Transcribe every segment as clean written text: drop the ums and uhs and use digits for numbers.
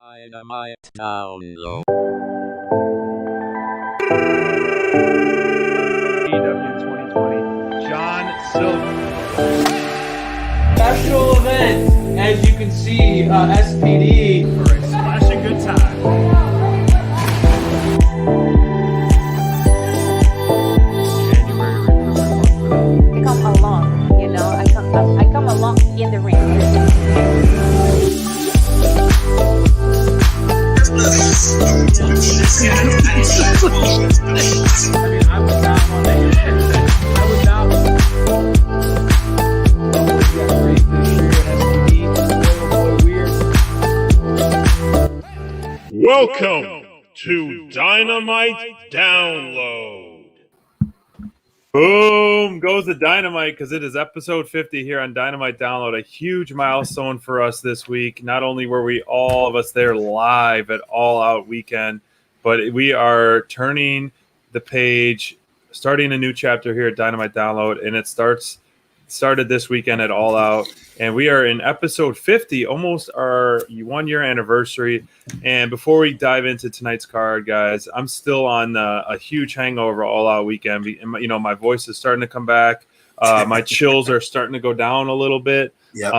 Dynamite download. AEW 2020, John Silver. Special event, as you can see, SPD. For a splashing good time. January recruitment month for them. I come along, you know. I come along in the ring. I mean, I would not want to. I would not want to. Welcome to Dynamite Download. Boom goes the Dynamite because it is episode 50 here on Dynamite Download. A huge milestone for us this week. Not only were we all of us there live at All Out Weekend, but we are turning the page, starting a new chapter here at Dynamite Download, and it started this weekend at All Out. And we are in episode 50, almost our 1 year anniversary. And before we dive into tonight's card, guys, I'm still on a huge hangover All Out Weekend. You know, my voice is starting to come back. My chills are starting to go down a little bit. Yep.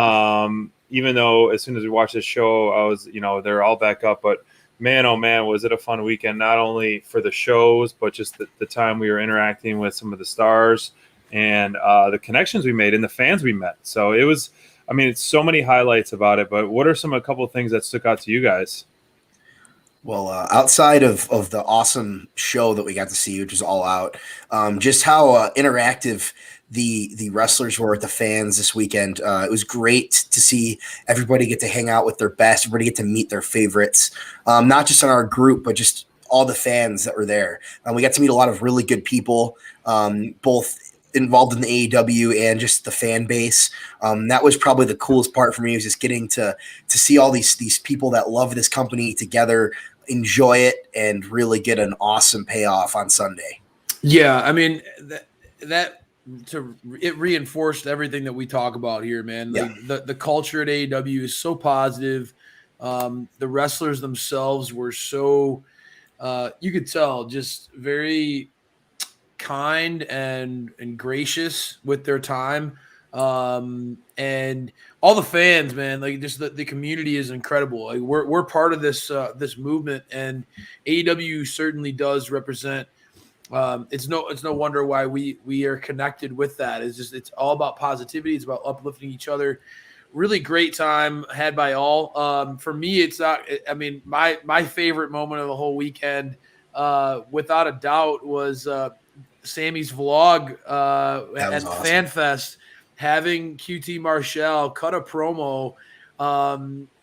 Even though as soon as we watched this show, I was, they're all back up. But man, oh man, was it a fun weekend, not only for the shows, but just the time we were interacting with some of the stars and the connections we made and the fans we met. So it was, it's so many highlights about it, but what are a couple of things that stuck out to you guys? Well, outside of the awesome show that we got to see, which is All Out, just how interactive the wrestlers were with the fans this weekend. It was great to see everybody get to hang out with their best, everybody get to meet their favorites, not just in our group, but just all the fans that were there. We got to meet a lot of really good people, both involved in the AEW and just the fan base. That was probably the coolest part for me, was just getting to see all these people that love this company together, enjoy it, and really get an awesome payoff on Sunday. Yeah, it reinforced everything that we talk about here, man. Yeah. The culture at AEW is so positive. The wrestlers themselves were so, you could tell, just very kind and gracious with their time. And all the fans, man, like just the community is incredible. Like we're part of this movement, and AEW certainly does represent. It's no wonder why we are connected with that. It's all about positivity. It's about uplifting each other. Really great time had by all. For me, it's not. My favorite moment of the whole weekend, without a doubt, was Sammy's vlog at awesome. FanFest, having QT Marshall cut a promo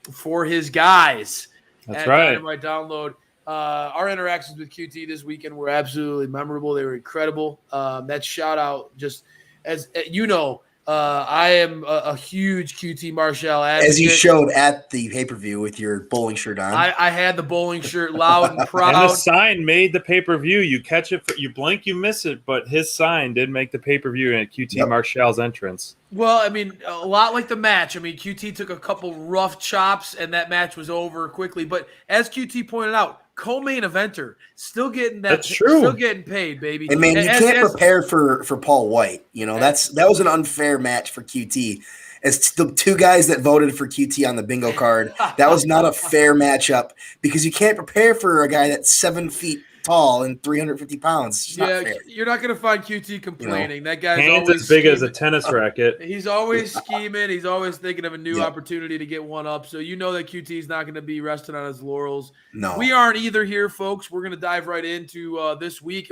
for his guys. That's right. Dynamite Download. Our interactions with QT this weekend were absolutely memorable. They were incredible. That shout out, just as you know, I am a huge QT Marshall advocate. As you showed at the pay-per-view with your bowling shirt on. I had the bowling shirt loud and proud. And the sign made the pay-per-view. You catch it, you blink, you miss it, but his sign did make the pay-per-view at QT Marshall's entrance. Well, a lot like the match. QT took a couple rough chops, and that match was over quickly. But as QT pointed out, co-main eventer, still getting that. That's true. Still getting paid, baby. And man, you can't prepare for Paul White. That was an unfair match for QT. As the two guys that voted for QT on the bingo card, that was not a fair matchup, because you can't prepare for a guy that's 7 feet tall and 350 pounds. You're not going to find QT complaining. That guy's hands always as big scheming. as a tennis racket. He's always scheming. He's always thinking of a new opportunity to get one up. So you know that QT is not going to be resting on his laurels. No, we aren't either here, folks. We're going to dive right into this week.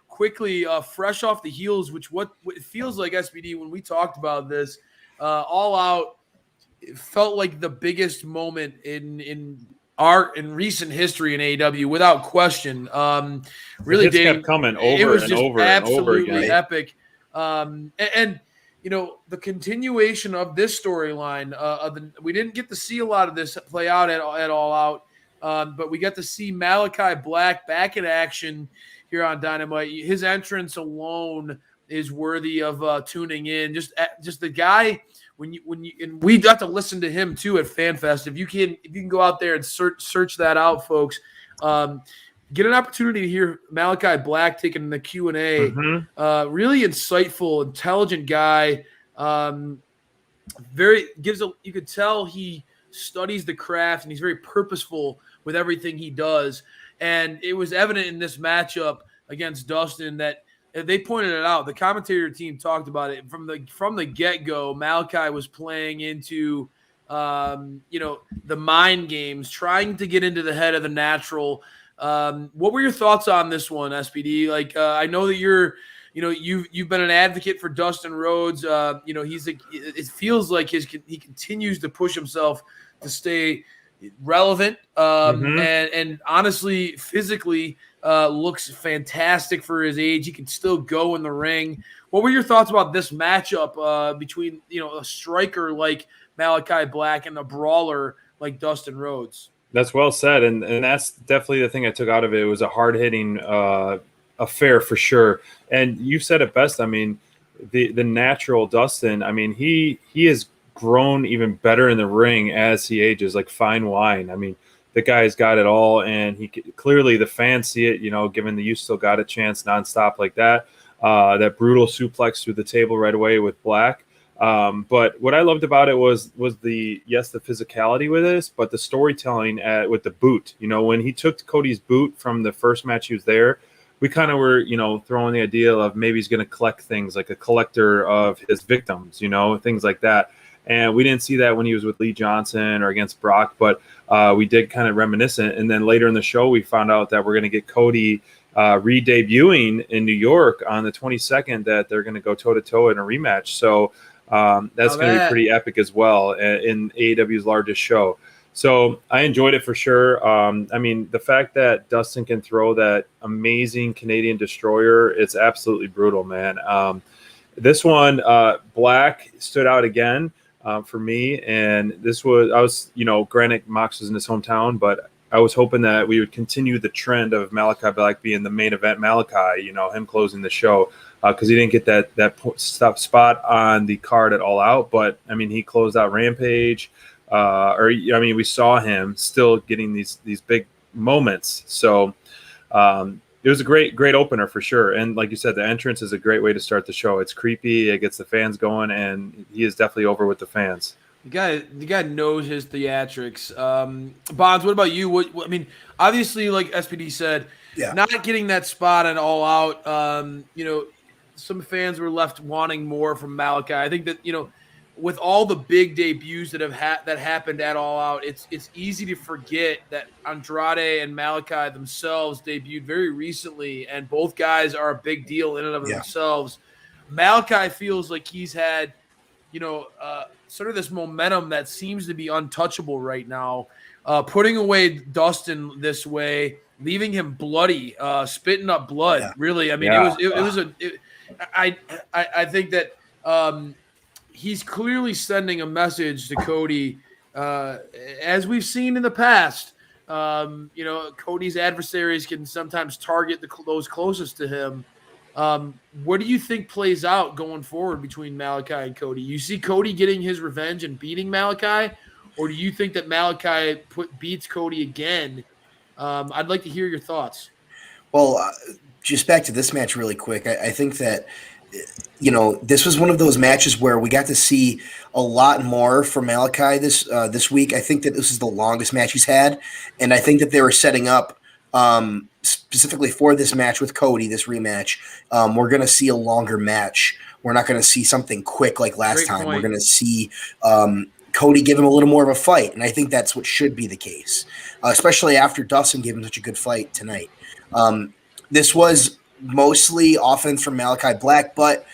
Quickly, fresh off the heels, which what it feels like, SPD, when we talked about this, All Out, it felt like the biggest moment in recent history in AEW, without question. Really kept coming over it was and just over and over absolutely again. epic. And the continuation of this storyline, we didn't get to see a lot of this play out at All Out, but we got to see Malakai Black back in action here on Dynamite. His entrance alone is worthy of tuning in. Just the guy and we got to listen to him too at FanFest. If you can go out there and search that out, folks. Get an opportunity to hear Malakai Black taking the Q&A. Really insightful, intelligent guy. You could tell he studies the craft and he's very purposeful with everything he does. And it was evident in this matchup against Dustin that they pointed it out. The commentator team talked about it from the get-go. Malakai was playing into the mind games, trying to get into the head of the natural. What were your thoughts on this one, SPD? Like, I know that you've been an advocate for Dustin Rhodes. It feels like he continues to push himself to stay relevant. And honestly, physically, looks fantastic for his age. He can still go in the ring. What were your thoughts about this matchup between a striker like Malakai Black and a brawler like Dustin Rhodes? That's well said, and that's definitely the thing I took out of it. It was a hard-hitting affair for sure. And you said it best. I mean, the natural Dustin, I mean, he has grown even better in the ring as he ages, like fine wine. I mean, the guy's got it all, and clearly the fans see it, given that you still got a chance nonstop like that. That brutal suplex through the table right away with Black. But what I loved about it was the physicality with this, but the storytelling with the boot. When he took Cody's boot from the first match he was there, we kind of were, throwing the idea of maybe he's going to collect things, like a collector of his victims, things like that. And we didn't see that when he was with Lee Johnson or against Brock, but we did kind of reminiscent. And then later in the show, we found out that we're going to get Cody re-debuting in New York on the 22nd, that they're going to go toe-to-toe in a rematch. So that's going to be pretty epic as well in AEW's largest show. So I enjoyed it for sure. I mean, the fact that Dustin can throw that amazing Canadian destroyer, it's absolutely brutal, man. This one, Black stood out again for me. And granted, Mox was in his hometown, but I was hoping that we would continue the trend of Malakai Black being the main event Malakai, him closing the show. Because he didn't get that spot on the card at All Out, but I mean, he closed out Rampage, we saw him still getting these big moments. So it was a great opener for sure. And like you said, the entrance is a great way to start the show. It's creepy, it gets the fans going, and he is definitely over with the fans. The guy knows his theatrics. Bonds, what about you? I mean, obviously, like SPD said, not getting that spot at All Out, some fans were left wanting more from Malakai. I think that, with all the big debuts that happened at All Out, it's easy to forget that Andrade and Malakai themselves debuted very recently, and both guys are a big deal in and of themselves. Malakai feels like he's had, sort of this momentum that seems to be untouchable right now. Putting away Dustin this way, leaving him bloody, spitting up blood. Really, I mean, I think that he's clearly sending a message to Cody, as we've seen in the past. Cody's adversaries can sometimes target those closest to him. What do you think plays out going forward between Malakai and Cody? You see Cody getting his revenge and beating Malakai, or do you think that Malakai beats Cody again? I'd like to hear your thoughts. Well, just back to this match really quick. I think that, this was one of those matches where we got to see a lot more from Malakai this week. I think that this is the longest match he's had, and I think that they were setting up specifically for this match with Cody, this rematch. We're going to see a longer match. We're not going to see something quick like last time. We're going to see Cody give him a little more of a fight, and I think that's what should be the case, especially after Dustin gave him such a good fight tonight. This was mostly offense from Malakai Black, but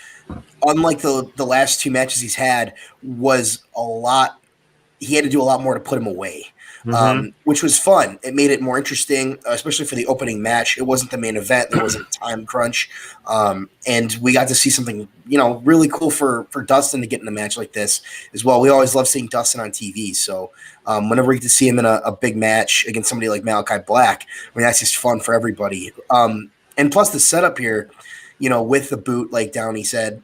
unlike the last two matches he's had, he had to do a lot more to put him away, which was fun. It made it more interesting, especially for the opening match. It wasn't the main event. There wasn't a time crunch. And we got to see something, really cool for Dustin to get in a match like this as well. We always love seeing Dustin on TV. So whenever we get to see him in a big match against somebody like Malakai Black, I mean, that's just fun for everybody. And plus the setup here, with the boot, like Downey said,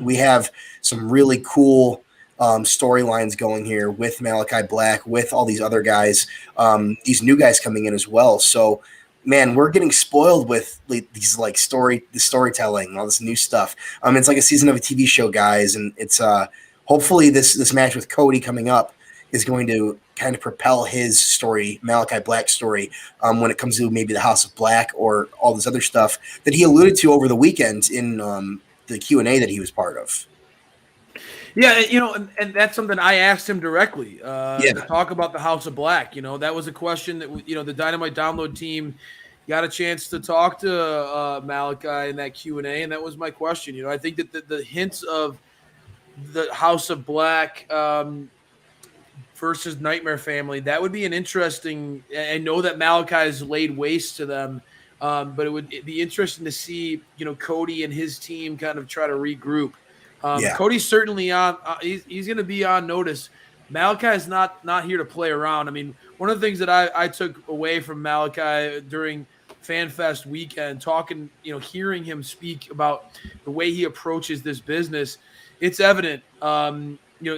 we have some really cool storylines going here with Malakai Black, with all these other guys, these new guys coming in as well. So, man, we're getting spoiled with these like the storytelling, all this new stuff. It's like a season of a TV show, guys, and it's hopefully this match with Cody coming up is going to kind of propel his story, Malakai Black's story, when it comes to maybe the House of Black or all this other stuff that he alluded to over the weekend in the Q&A that he was part of. Yeah, and that's something I asked him directly to talk about the House of Black. That was a question that, the Dynamite Download team got a chance to talk to Malakai in that Q&A, and that was my question. I think that the hints of the House of Black versus Nightmare Family, that would be an interesting – I know that Malakai has laid waste to them, but it'd be interesting to see, Cody and his team kind of try to regroup. Cody's certainly on. He's going to be on notice. Malakai is not here to play around. I mean, one of the things that I took away from Malakai during FanFest weekend, talking, hearing him speak about the way he approaches this business, it's evident.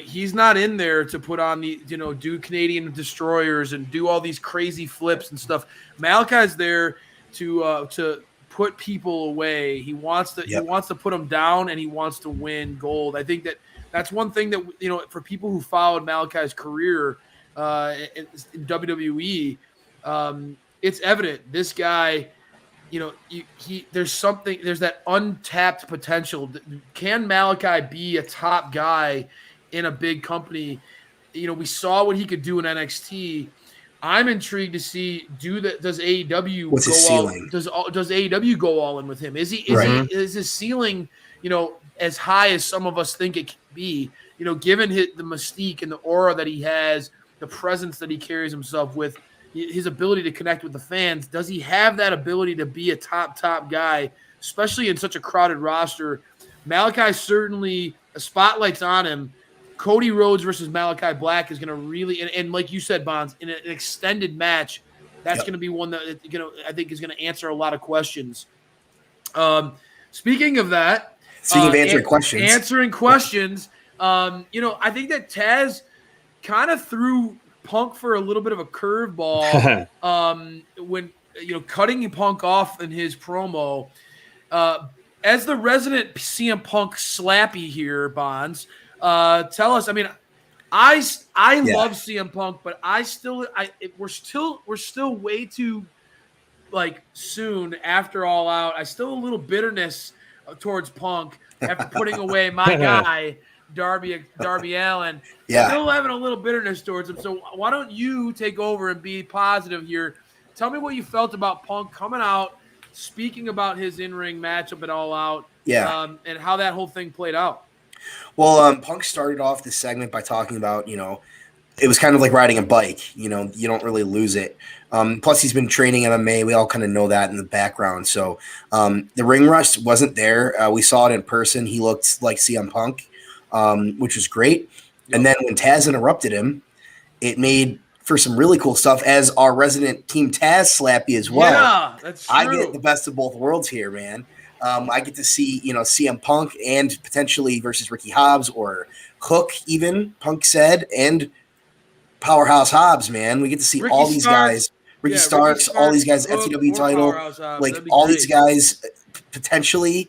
He's not in there to put on the, do Canadian destroyers and do all these crazy flips and stuff. Malakai's there to put people away. He wants to put them down, and he wants to win gold. I think that's one thing that, for people who followed Malakai's career in WWE, it's evident this guy, there's that untapped potential. Can Malakai be a top guy in a big company? We saw what he could do in NXT. I'm intrigued to see does AEW What's his ceiling? Does AEW go all in with him? Is his ceiling, as high as some of us think it can be, given the mystique and the aura that he has, the presence that he carries himself with, his ability to connect with the fans? Does he have that ability to be a top guy, especially in such a crowded roster? Malakai certainly, a spotlight's on him. Cody Rhodes versus Malakai Black is going to really, and like you said, Bonds, in an extended match, that's going to be one that, I think is going to answer a lot of questions. Speaking of that, of answering questions, I think that Taz kind of threw Punk for a little bit of a curveball when, cutting Punk off in his promo. As the resident CM Punk slappy here, Bonds, tell us. I mean, I love CM Punk, but we're still way too soon after All Out. I still a little bitterness towards Punk after putting away my guy Darby Allin. Still having a little bitterness towards him. So why don't you take over and be positive here? Tell me what you felt about Punk coming out, speaking about his in-ring matchup at All Out, and how that whole thing played out. Well, Punk started off this segment by talking about, it was kind of like riding a bike. You don't really lose it. Plus, he's been training MMA. We all kind of know that in the background. So the ring rust wasn't there. We saw it in person. He looked like CM Punk, which was great. And then when Taz interrupted him, it made for some really cool stuff, as our resident Team Taz slappy as well. Yeah, that's true. I get the best of both worlds here, man. I get to see, CM Punk and potentially versus Ricky Hobbs or Hook, even Punk said, and Powerhouse Hobbs, man. We get to see all these guys, Ricky Starks, all these guys, FTW title, all these guys potentially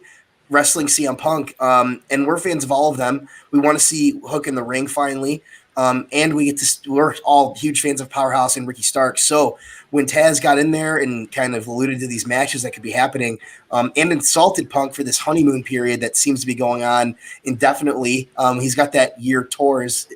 wrestling CM Punk. And we're fans of all of them. We want to see Hook in the ring finally. And we're all huge fans of Powerhouse and Ricky Starks. So when Taz got in there and kind of alluded to these matches that could be happening, and insulted Punk for this honeymoon period that seems to be going on indefinitely. He's got that year tour, his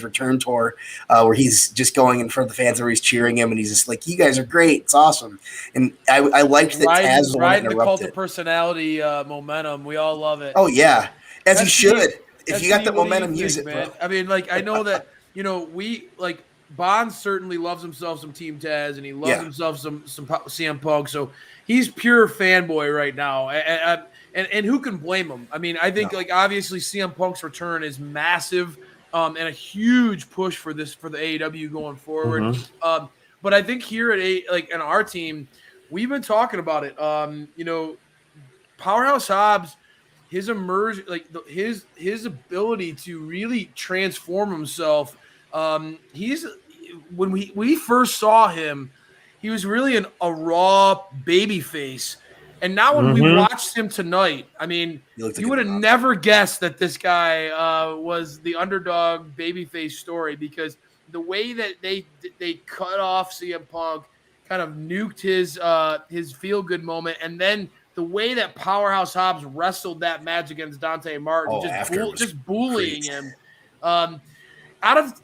return tour, where he's just going in front of the fans, where he's cheering him, and he's just like, "You guys are great, it's awesome." And I liked that Taz was the one that interrupted. The cult of personality momentum, we all love it. Oh yeah, as you should. If you got the momentum, use it, man. Bro. I mean, I know that we Bond certainly loves himself some Team Taz, and he loves himself some CM Punk. So he's pure fanboy right now, and who can blame him? I mean, I think obviously CM Punk's return is massive, and a huge push for the AEW going forward. Mm-hmm. But I think here at in our team, we've been talking about it. Powerhouse Hobbs, his immersion, like his ability to really transform himself. He's when we first saw him, he was really a raw baby face. And now when we watched him tonight, I mean, you would have never guessed that this guy was the underdog babyface story, because the way that they cut off CM Punk, kind of nuked his feel good moment, and then the way that Powerhouse Hobbs wrestled that match against Dante Martin, just bullying him. Out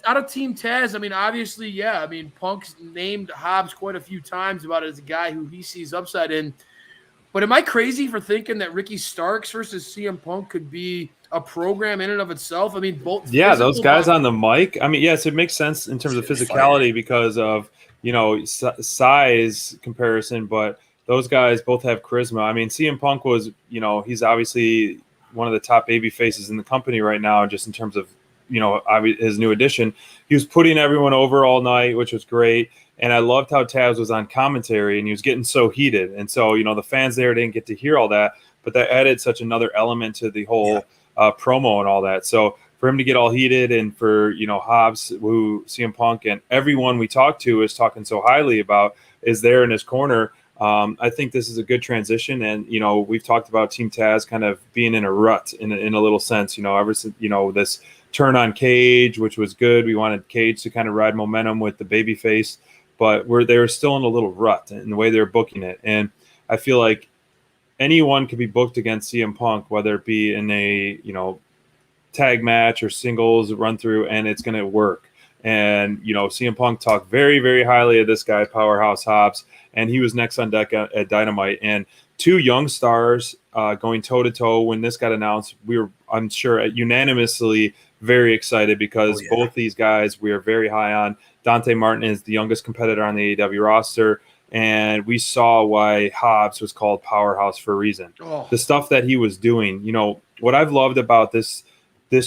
of Team Taz, I mean, obviously, yeah. I mean, Punk's named Hobbs quite a few times about it as a guy who he sees upside in. But am I crazy for thinking that Ricky Starks versus CM Punk could be a program in and of itself? I mean, both. Yeah, those guys on the mic. I mean, yes, it makes sense in terms of physicality because of, you know, size comparison, but those guys both have charisma. I mean, CM Punk was, you know, he's obviously one of the top baby faces in the company right now, just in terms of, you know, his new addition. He was putting everyone over all night, which was great. And I loved how Taz was on commentary and he was getting so heated. And so, you know, the fans there didn't get to hear all that, but that added such another element to the whole promo and all that. So for him to get all heated, and for, you know, Hobbs, who CM Punk and everyone we talked to is talking so highly about, is there in his corner. I think this is a good transition. And, you know, we've talked about Team Taz kind of being in a rut in a little sense, you know, ever since, you know, this turn on Cage, which was good. We wanted Cage to kind of ride momentum with the babyface, but they were still in a little rut in the way they're booking it. And I feel like anyone could be booked against CM Punk, whether it be in a, you know, tag match or singles run through, and it's going to work. And, you know, CM Punk talked very, very highly of this guy, Powerhouse Hobbs, and he was next on deck at Dynamite. And two young stars going toe-to-toe when this got announced. We were, I'm sure, unanimously very excited, because both these guys we are very high on. Dante Martin is the youngest competitor on the AEW roster, and we saw why Hobbs was called Powerhouse for a reason. The stuff that he was doing, you know, what I've loved about this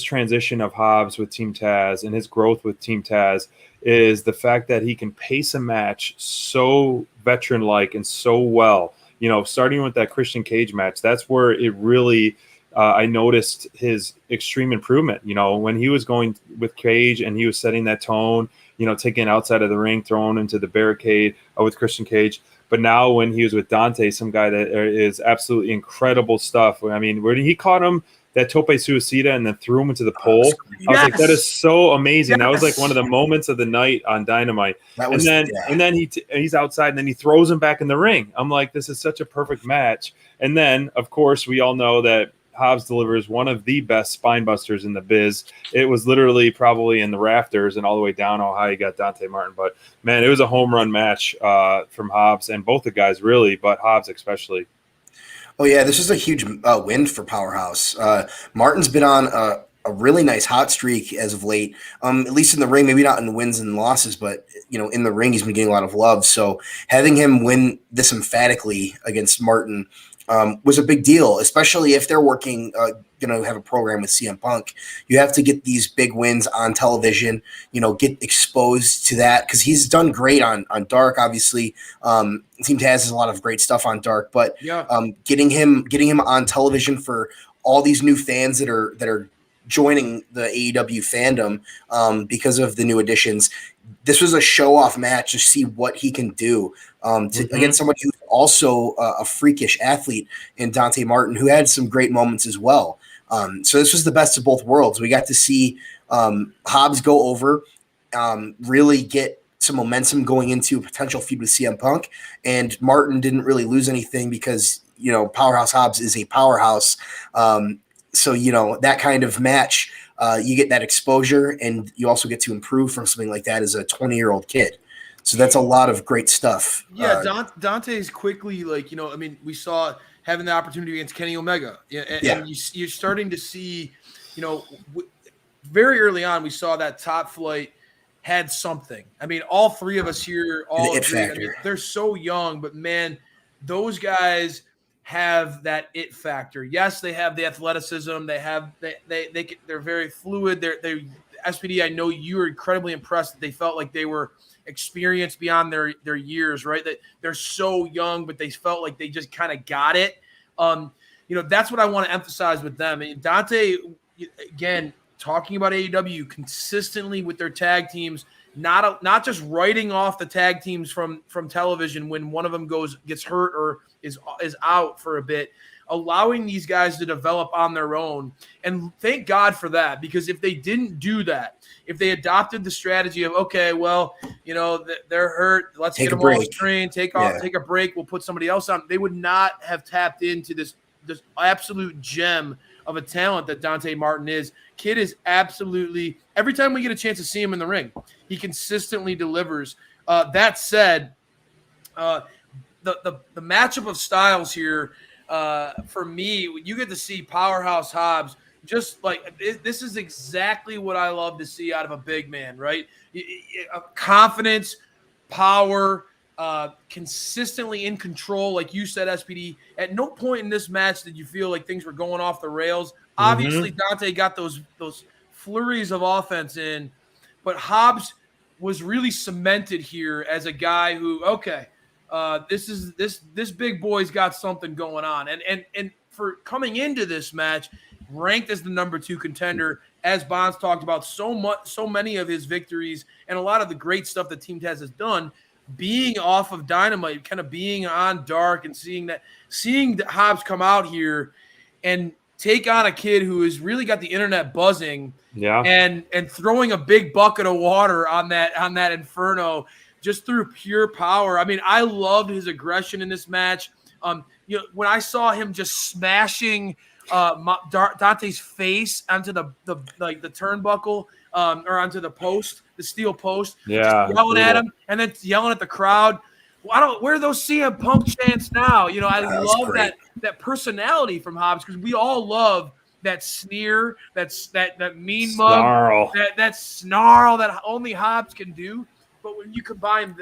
transition of Hobbs with Team Taz and his growth with Team Taz is the fact that he can pace a match so veteran-like and so well. You know, starting with that Christian Cage match, that's where it really I noticed his extreme improvement. You know, when he was going with Cage and he was setting that tone, you know, taking outside of the ring, throwing into the barricade with Christian Cage. But now when he was with Dante, some guy that is absolutely incredible stuff. I mean, where he caught him, that tope suicida, and then threw him into the pole. I was like, that is so amazing. That was like one of the moments of the night on Dynamite. And then he's outside, and then he throws him back in the ring. I'm like, this is such a perfect match. And then, of course, we all know that Hobbs delivers one of the best spine busters in the biz. It was literally probably in the rafters and all the way down how high he got Dante Martin. But, man, it was a home run match from Hobbs, and both the guys really, but Hobbs especially. Oh, yeah, this is a huge win for Powerhouse. Martin's been on a really nice hot streak as of late, at least in the ring, maybe not in wins and losses, but, you know, in the ring he's been getting a lot of love. So having him win this emphatically against Martin was a big deal, especially if they're working, going to have a program with CM Punk. You have to get these big wins on television, you know, get exposed to that, because he's done great on Dark, obviously. Team Taz has a lot of great stuff on Dark, but getting him on television for all these new fans that are joining the AEW fandom because of the new additions. This was a show-off match to see what he can do against somebody who's also a freakish athlete in Dante Martin, who had some great moments as well. So this was the best of both worlds. We got to see Hobbs go over, really get some momentum going into a potential feud with CM Punk, and Martin didn't really lose anything because, you know, Powerhouse Hobbs is a powerhouse. So, you know, that kind of match, you get that exposure, and you also get to improve from something like that as a 20-year-old kid. So that's a lot of great stuff. Yeah, Dante's quickly, like, you know, I mean, we saw having the opportunity against Kenny Omega. And you're starting to see, you know, very early on, we saw that Top Flight had something. I mean, all three of us here, all agree. I mean, they're so young, but, man, those guys have that it factor. Yes, they have the athleticism. They're very fluid. They SPD, I know you were incredibly impressed that they felt like they were experienced beyond their years, right? That they're so young, but they felt like they just kind of got it. You that's what I want to emphasize with them. And Dante, again, talking about AEW consistently with their tag teams, not just writing off the tag teams from television when one of them gets hurt or is out for a bit, allowing these guys to develop on their own. And thank God for that, because if they didn't do that, if they adopted the strategy of, okay, well, they're hurt, let's get them all trained, take a break, we'll put somebody else on, they would not have tapped into this absolute gem of a talent that Dante Martin is. Kid is absolutely, every time we get a chance to see him in the ring, he consistently delivers. That said, the matchup of styles here, for me, you get to see Powerhouse Hobbs. Just like this is exactly what I love to see out of a big man, right? Confidence, power, consistently in control, like you said, SPD. At no point in this match did you feel like things were going off the rails. Obviously, Dante got those flurries of offense in, but Hobbs was really cemented here as a guy who, okay, this big boy's got something going on, and for coming into this match, ranked as the number 2 contender, as Bonds talked about so many of his victories and a lot of the great stuff that Team Taz has done, being off of Dynamite, kind of being on Dark, and seeing Hobbs come out here and take on a kid who has really got the internet buzzing, and throwing a big bucket of water on that Inferno just through pure power. I mean, I loved his aggression in this match. When I saw him just smashing Dante's face onto the turnbuckle, or onto the post, the steel post, just yelling at him, and then yelling at the crowd. Where are those CM Punk chants now? I love that personality from Hobbs, because we all love that sneer, that mean snarl. Mug, that snarl that only Hobbs can do. But when you combine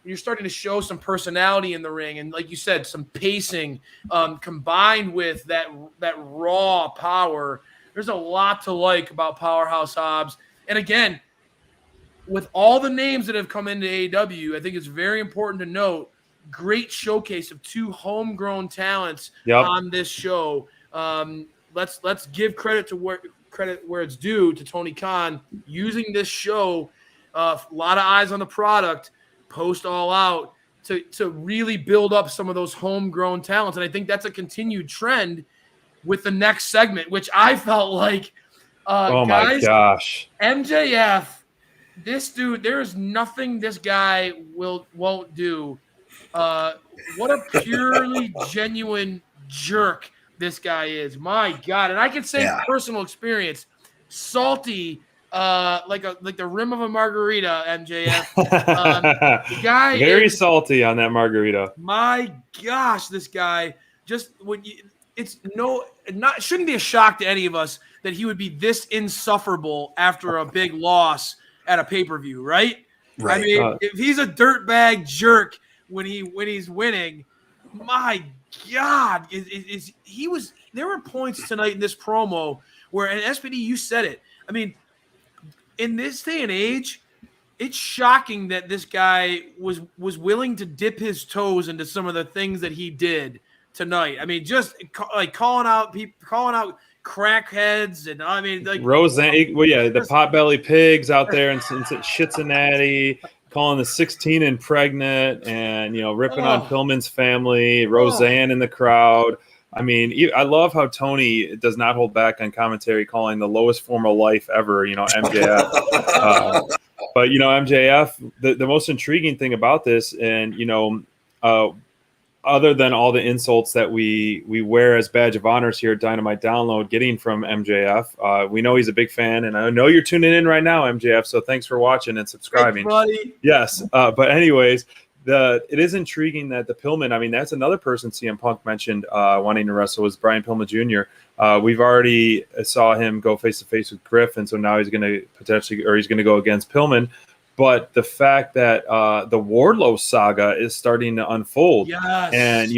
you're starting to show some personality in the ring, and like you said, some pacing, combined with that raw power, there's a lot to like about Powerhouse Hobbs. And again, with all the names that have come into AEW, I think it's very important to note, great showcase of 2 homegrown talents on this show. Let's give credit where it's due to Tony Khan, using this show, a lot of eyes on the product, post All Out, to really build up some of those homegrown talents. And I think that's a continued trend with the next segment, which I felt like, guys, my gosh, MJF, this dude, there is nothing this guy won't do. What a purely genuine jerk this guy is. My God. And I can say from personal experience, salty, like the rim of a margarita, MJF. The guy very salty on that margarita. My gosh, this guy just shouldn't be a shock to any of us that he would be this insufferable after a big loss at a pay-per-view, right? I mean, if he's a dirtbag jerk when he's winning, my God, there were points tonight in this promo where, and SPD, you said it. I mean, in this day and age, it's shocking that this guy was willing to dip his toes into some of the things that he did tonight. I mean, just like calling out crackheads, and I mean, like Roseanne, the potbelly pigs out there in Cincinnati, calling the 16 and pregnant, and ripping on Pillman's family, Roseanne in the crowd. I mean, I love how Tony does not hold back on commentary, calling the lowest form of life ever, MJF. But, MJF, the most intriguing thing about this, and, other than all the insults that we wear as badge of honors here at Dynamite Download, getting from MJF, we know he's a big fan, and I know you're tuning in right now, MJF, so thanks for watching and subscribing. Thanks, buddy. Yes, but anyways, it is intriguing that the Pillman, I mean, that's another person CM Punk mentioned wanting to wrestle, was Brian Pillman Jr. We've already saw him go face-to-face with Griff, and so now he's going to he's going to go against Pillman. But the fact that the Wardlow saga is starting to unfold, yes. and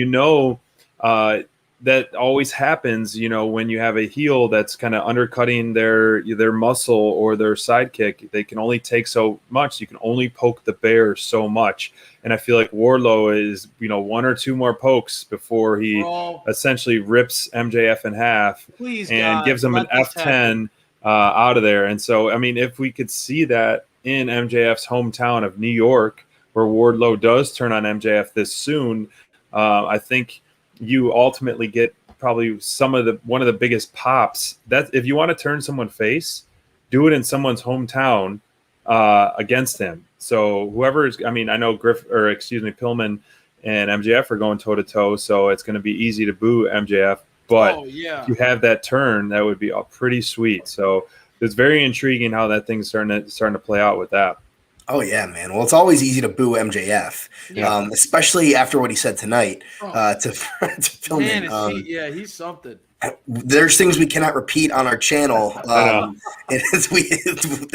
that always happens, you know, when you have a heel that's kind of undercutting their muscle or their sidekick. They can only take so much. You can only poke the bear so much. And I feel like Wardlow is, you know, one or two more pokes before he essentially rips MJF in half and gives him an F10 out of there. And so, I mean, if we could see that in MJF's hometown of New York, where Wardlow does turn on MJF this soon, I think you ultimately get probably one of the biggest pops. That if you want to turn someone face, do it in someone's hometown against him. So whoever is, I mean, I know Pillman and MJF are going toe to toe, so it's going to be easy to boo MJF. But if you have that turn, that would be pretty sweet. So it's very intriguing how that thing's starting to play out with that. Oh, yeah, man. Well, it's always easy to boo MJF, especially after what he said tonight to Pillman. Man, he's something. There's things we cannot repeat on our channel that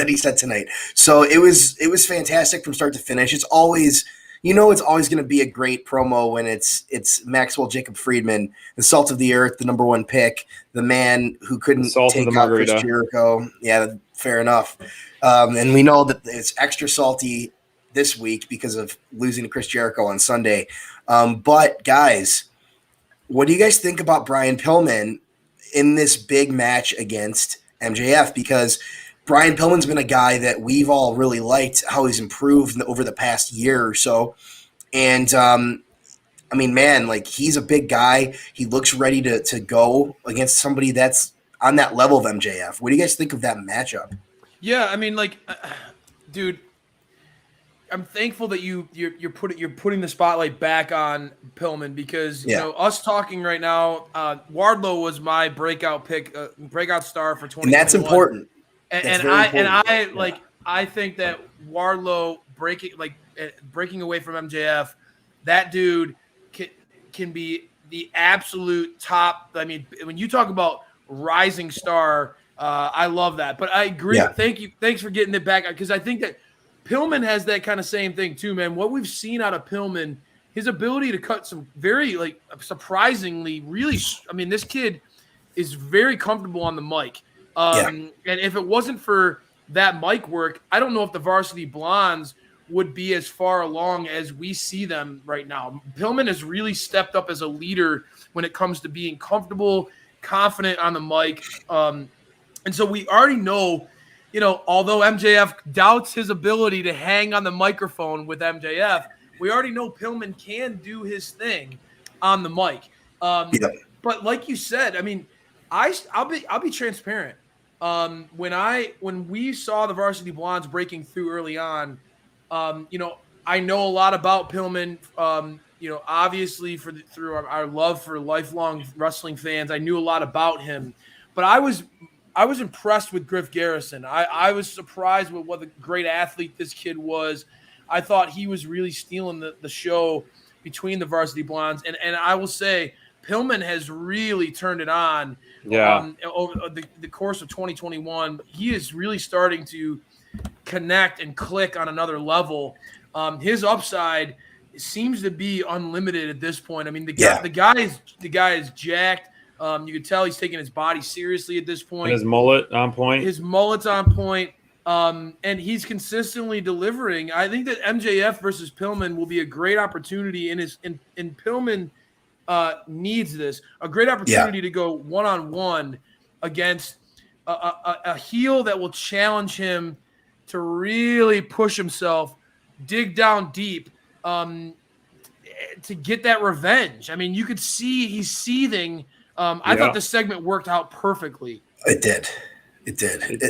he said tonight. So it was fantastic from start to finish. It's always, it's always going to be a great promo when it's Maxwell Jacob Friedman, the salt of the earth, the number one pick, the man who couldn't take out Chris Jericho. Yeah, fair enough. And we know that it's extra salty this week because of losing to Chris Jericho on Sunday. But guys, what do you guys think about Brian Pillman in this big match against MJF? Because Brian Pillman's been a guy that we've all really liked how he's improved over the past year or so. And I mean, man, like, he's a big guy. He looks ready to go against somebody that's on that level of MJF. What do you guys think of that matchup? Yeah, I mean, like, dude, I'm thankful that you're putting the spotlight back on Pillman because you know, us talking right now, Wardlow was my breakout pick, breakout star for 2021. And that's important. I think that Wardlow breaking away from MJF, that dude can be the absolute top. I mean, when you talk about rising star. I love that, but I agree. Yeah. Thank you. Thanks for getting it back because I think that Pillman has that kind of same thing too, man. What we've seen out of Pillman, his ability to cut some very surprisingly, really. I mean, this kid is very comfortable on the mic. And if it wasn't for that mic work, I don't know if the Varsity Blondes would be as far along as we see them right now. Pillman has really stepped up as a leader when it comes to being comfortable, confident on the mic. And so we already know, although MJF doubts his ability to hang on the microphone with MJF, we already know Pillman can do his thing on the mic. But like you said, I mean, I'll be transparent. When we saw the Varsity Blondes breaking through early on, I know a lot about Pillman. Obviously through our love for lifelong wrestling fans, I knew a lot about him. But I was impressed with Griff Garrison. I was surprised with what a great athlete this kid was. I thought he was really stealing the show between the Varsity Blondes. And I will say, Pillman has really turned it on over the course of 2021. He is really starting to connect and click on another level. His upside seems to be unlimited at this point. I mean, the guy is jacked. You can tell he's taking his body seriously at this point. And his mullet on point. His mullet's on point. And he's consistently delivering. I think that MJF versus Pillman will be a great opportunity, and Pillman needs this. A great opportunity to go one-on-one against a heel that will challenge him to really push himself, dig down deep, to get that revenge. I mean, you could see he's seething. I thought this segment worked out perfectly. It did.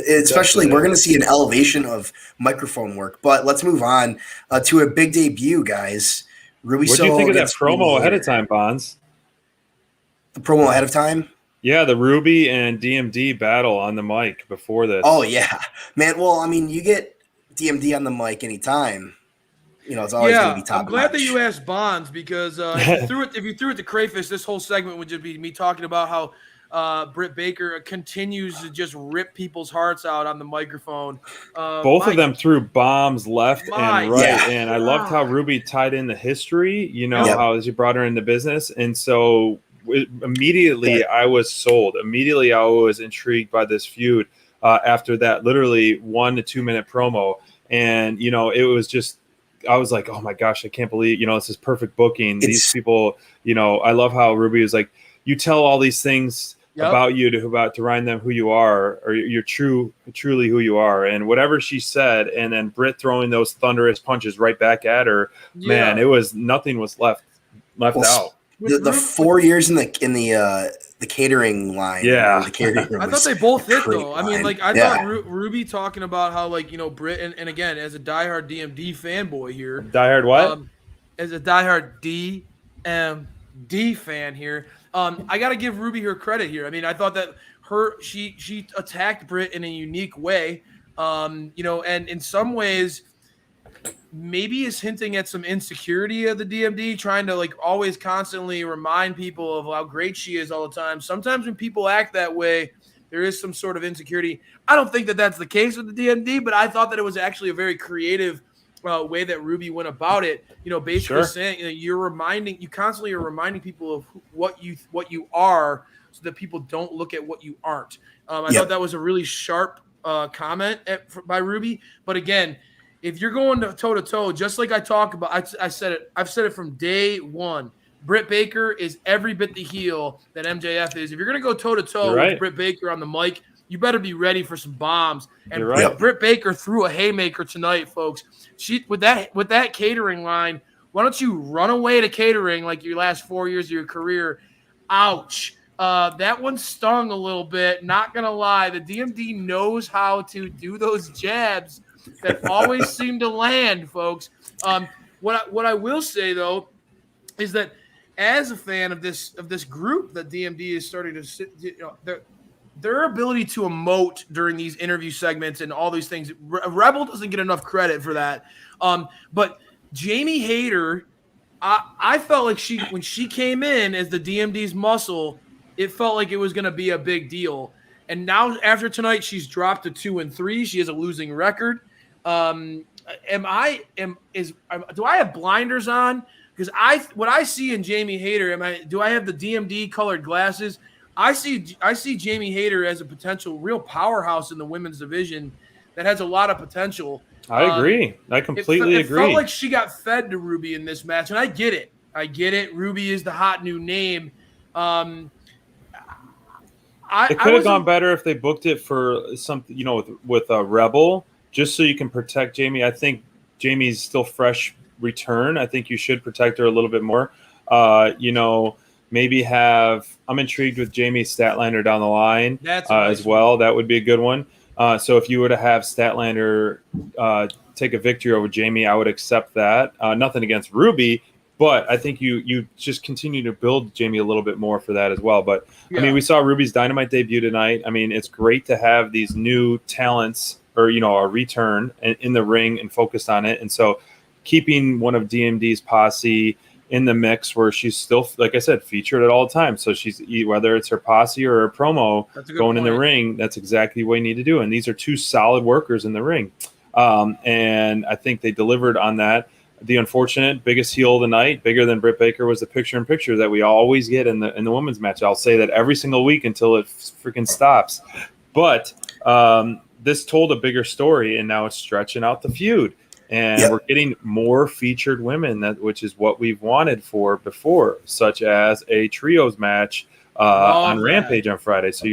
Especially, we're going to see an elevation of microphone work. But let's move on to a big debut, guys. Ruby Soho. What do you think of that promo ahead of time, Bonds? The promo ahead of time? Yeah, the Ruby and DMD battle on the mic before this. Oh, yeah. Man, well, I mean, you get DMD on the mic anytime. It's always going to be top I'm glad that you asked Bonds because if you threw it to Crayfish, this whole segment would just be me talking about how Britt Baker continues to just rip people's hearts out on the microphone. Both of them threw bombs left and right, and I loved how Ruby tied in the history. How she brought her into business, and so immediately I was sold. Immediately I was intrigued by this feud after that literally 1 to 2 minute promo. And, you know, it was just, I was like, oh my gosh, I can't believe, you know, this is perfect booking. These people, you know, I love how Ruby was like, you tell all these things about you to remind them who you are, or you're truly who you are. And whatever she said, and then Britt throwing those thunderous punches right back at her, man, it was nothing was left out. The 4 years in the catering line. Yeah. The catering room I thought they both hit though. line. I mean, like I thought Ruby talking about how, like, you know, Britt and again, as a diehard DMD fanboy here. Diehard what? As a diehard DMD fan here, I got to give Ruby her credit here. I mean, I thought that she attacked Britt in a unique way, you know, and in some ways maybe is hinting at some insecurity of the DMD, trying to like always constantly remind people of how great she is all the time. Sometimes when people act that way, there is some sort of insecurity. I don't think that that's the case with the DMD, but I thought that it was actually a very creative way that Ruby went about it. You know, basically saying, you know, you constantly are reminding people of what you are, so that people don't look at what you aren't. I thought that was a really sharp comment by Ruby. But again, if you're going toe to toe, just like I talk about, I've said it from day one. Britt Baker is every bit the heel that MJF is. If you're going to go toe to toe with Britt Baker on the mic, you better be ready for some bombs. And Britt Baker threw a haymaker tonight, folks. She with that catering line. Why don't you run away to catering like your last 4 years of your career? Ouch. That one stung a little bit. Not gonna lie, the DMD knows how to do those jabs that always seem to land, folks. What I will say though is that as a fan of this group that DMD is starting to sit, you know, their ability to emote during these interview segments and all these things, Rebel doesn't get enough credit for that. But Jamie Hayter, I felt like when she came in as the DMD's muscle, it felt like it was going to be a big deal. And now after tonight, she's dropped to 2-3. She has a losing record. Do I have blinders on? Because what I see in Jamie Hayter, do I have the DMD colored glasses? I see Jamie Hayter as a potential real powerhouse in the women's division that has a lot of potential. I agree. I completely agree. It felt like she got fed to Ruby in this match, and I get it. Ruby is the hot new name. It could have gone better if they booked it for something, you know, with a Rebel, just so you can protect Jamie. I think Jamie's still fresh return. I think you should protect her a little bit more. You know, maybe I'm intrigued with Jamie Statlander down the line as well. That would be a good one. So if you were to have Statlander take a victory over Jamie, I would accept that. Nothing against Ruby, but I think you just continue to build Jamie a little bit more for that as well. But I mean, we saw Ruby's Dynamite debut tonight. I mean, it's great to have these new talents, or, you know, a return in the ring and focused on it. And so keeping one of DMD's posse in the mix, where she's still, like I said, featured at all times. So she's, whether it's her posse or her promo going in the ring, that's exactly what you need to do. And these are two solid workers in the ring. And I think they delivered on that. The unfortunate biggest heel of the night, bigger than Britt Baker, was the picture-in-picture that we always get in the women's match. I'll say that every single week until it freaking stops. But this told a bigger story, and now it's stretching out the feud. And we're getting more featured women, which is what we've wanted for before, such as a trios match on Rampage on Friday. So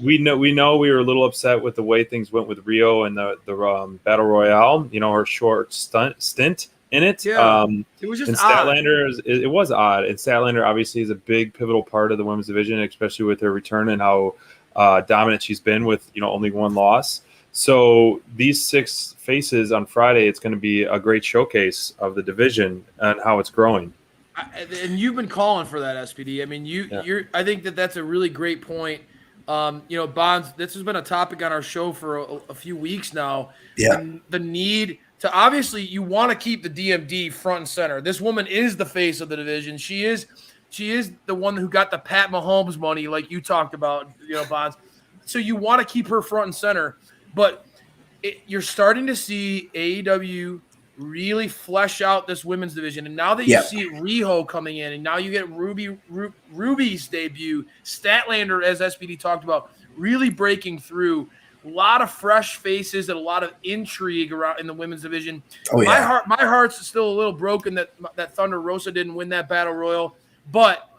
we know we were a little upset with the way things went with Rio and the Battle Royale. You know, her short stint in it. Yeah, it was just and odd. Statlander, it was odd. And Statlander obviously is a big pivotal part of the women's division, especially with her return and how dominant she's been with, you know, only one loss. So these 6 faces on Friday, it's going to be a great showcase of the division and how it's growing. And you've been calling for that, SPD. I mean, I think that's a really great point. You know, Bonds, this has been a topic on our show for a few weeks now. Yeah. And the need to, obviously, you want to keep the DMD front and center. This woman is the face of the division. She is the one who got the Pat Mahomes money, like you talked about, you know, Bonds. So you want to keep her front and center. But you're starting to see AEW really flesh out this women's division. And now that you see Riho coming in, and now you get Ruby's debut, Statlander, as SPD talked about, really breaking through. A lot of fresh faces and a lot of intrigue around in the women's division. My heart's still a little broken that Thunder Rosa didn't win that battle royal, but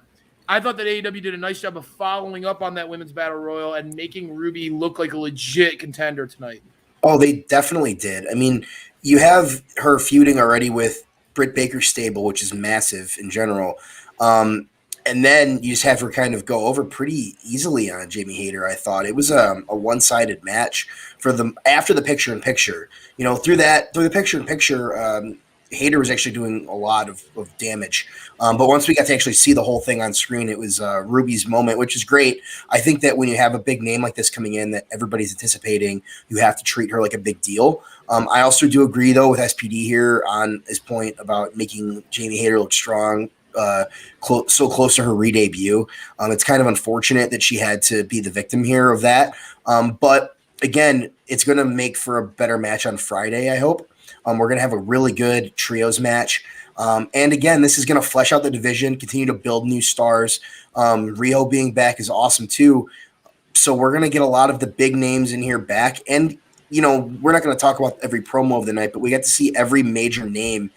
I thought that AEW did a nice job of following up on that women's battle royal and making Ruby look like a legit contender tonight. Oh, they definitely did. I mean, you have her feuding already with Britt Baker's stable, which is massive in general. And then you just have her kind of go over pretty easily on Jamie Hayter. I thought it was a one-sided match for them after the picture-in-picture. You know, through the picture-in-picture, Hayter was actually doing a lot of damage. But once we got to actually see the whole thing on screen, it was Ruby's moment, which is great. I think that when you have a big name like this coming in that everybody's anticipating, you have to treat her like a big deal. I also do agree, though, with SPD here on his point about making Jamie Hayter look strong. So close to her re-debut. It's kind of unfortunate that she had to be the victim here of that. But again, it's going to make for a better match on Friday, I hope. We're going to have a really good trios match. And again, this is going to flesh out the division, continue to build new stars. Riho being back is awesome too. So we're going to get a lot of the big names in here back. And, you know, we're not going to talk about every promo of the night, but we got to see every major name